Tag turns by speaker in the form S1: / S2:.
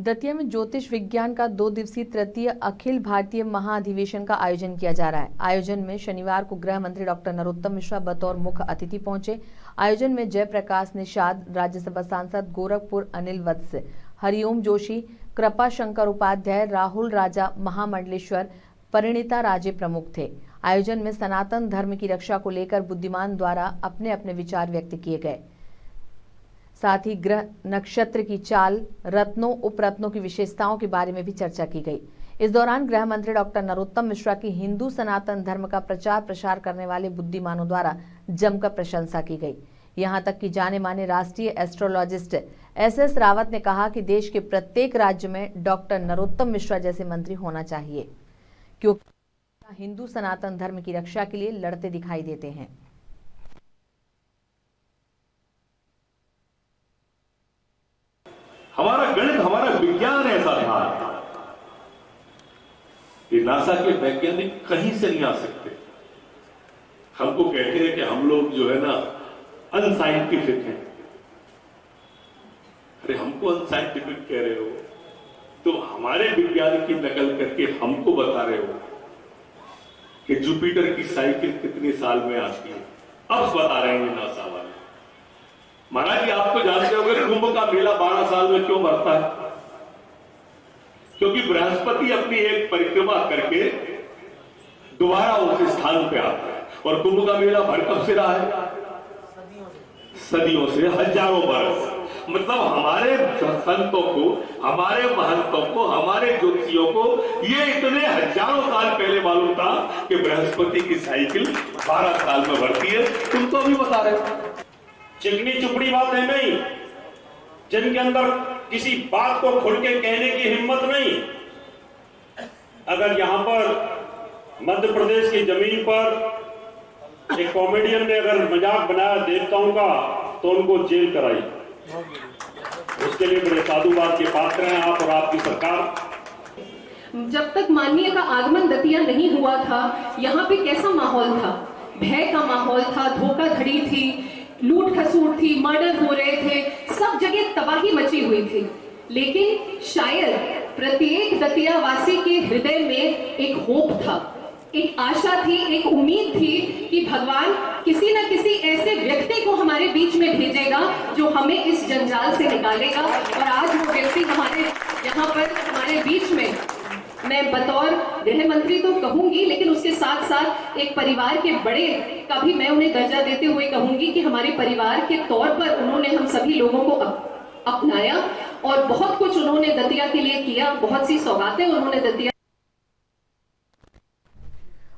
S1: दतिया में ज्योतिष विज्ञान का 2 दिवसीय तृतीय अखिल भारतीय महाअधिवेशन का आयोजन किया जा रहा है। आयोजन में शनिवार को गृह मंत्री डॉक्टर नरोत्तम मिश्रा बतौर मुख्य अतिथि पहुंचे। आयोजन में जयप्रकाश निषाद, राज्यसभा सांसद गोरखपुर अनिल वत्स, हरिओम जोशी, कृपा शंकर उपाध्याय, राहुल राजा महामंडलेश्वर, परिणीता राजे प्रमुख थे। आयोजन में सनातन धर्म की रक्षा को लेकर बुद्धिमान द्वारा अपने अपने विचार व्यक्त किए गए। साथ ही ग्रह नक्षत्र की चाल, रत्नों उपरत्नों की विशेषताओं के बारे में भी चर्चा की गई। इस दौरान गृह मंत्री डॉक्टर नरोत्तम मिश्रा की हिंदू सनातन धर्म का प्रचार प्रसार करने वाले बुद्धिमानों द्वारा जमकर प्रशंसा की गई। यहां तक कि जाने माने राष्ट्रीय एस्ट्रोलॉजिस्ट SS रावत ने कहा कि देश के प्रत्येक राज्य में डॉक्टर नरोत्तम मिश्रा जैसे मंत्री होना चाहिए, क्योंकि हिंदू सनातन धर्म की रक्षा के लिए लड़ते दिखाई देते हैं।
S2: हमारा गणित, हमारा विज्ञान ऐसा था कि नासा के वैज्ञानिक कहीं से नहीं आ सकते। हमको कहते हैं कि हम लोग जो है ना अनसाइंटिफिक हैं। अरे हमको अनसाइंटिफिक कह रहे हो तो हमारे विज्ञान की नकल करके हमको बता रहे हो कि जुपिटर की साइकिल कितने साल में आती है। अब बता रहे हैं नासा वाले। महाराज जी, आप तो जानते होंगे कुंभ का मेला 12 साल में क्यों भरता है? क्योंकि बृहस्पति अपनी एक परिक्रमा करके दोबारा उस स्थान पे आता है। और कुंभ का मेला भर कब से रहा है? सदियों से, हजारों वर्ष। मतलब हमारे संतों को, हमारे महंतों को, हमारे ज्योतिषियों को ये इतने हजारों साल पहले मालूम था कि बृहस्पति की साइकिल 12 साल में भरती है। तुम तो अभी बता रहे हो।
S3: चिकनी चुपड़ी बातें नहीं, जिनके अंदर किसी बात को खुल के कहने की हिम्मत नहीं। अगर यहां पर मध्य प्रदेश की जमीन पर एक कॉमेडियन ने अगर मजाक बनाया देवताओं का, तो उनको जेल कराई। उसके लिए बड़े साधुवाद के पात्र हैं आप और आपकी सरकार।
S4: जब तक माननीय का आगमन दतिया नहीं हुआ था, यहाँ पे कैसा माहौल था? भय का माहौल था, धोखाधड़ी थी, लूट खसूट थी, मर्डर हो रहे थे, सब जगह तबाही मची हुई थी। लेकिन शायद प्रत्येक दतियावासी के हृदय में एक होप था, एक आशा थी, एक उम्मीद थी कि भगवान किसी न किसी ऐसे व्यक्ति को हमारे बीच में भेजेगा जो हमें इस जंजाल से निकालेगा। और आज वो व्यक्ति हमारे यहाँ पर हमारे बीच में, मैं बतौर गृह मंत्री तो कहूंगी, लेकिन उसके साथ साथ एक परिवार के बड़े का भी मैं उन्हें दर्जा देते हुए कहूंगी कि हमारे परिवार के तौर पर उन्होंने हम सभी लोगों को अपनाया और बहुत कुछ उन्होंने दतिया के लिए किया। बहुत सी सौगातें उन्होंने दतिया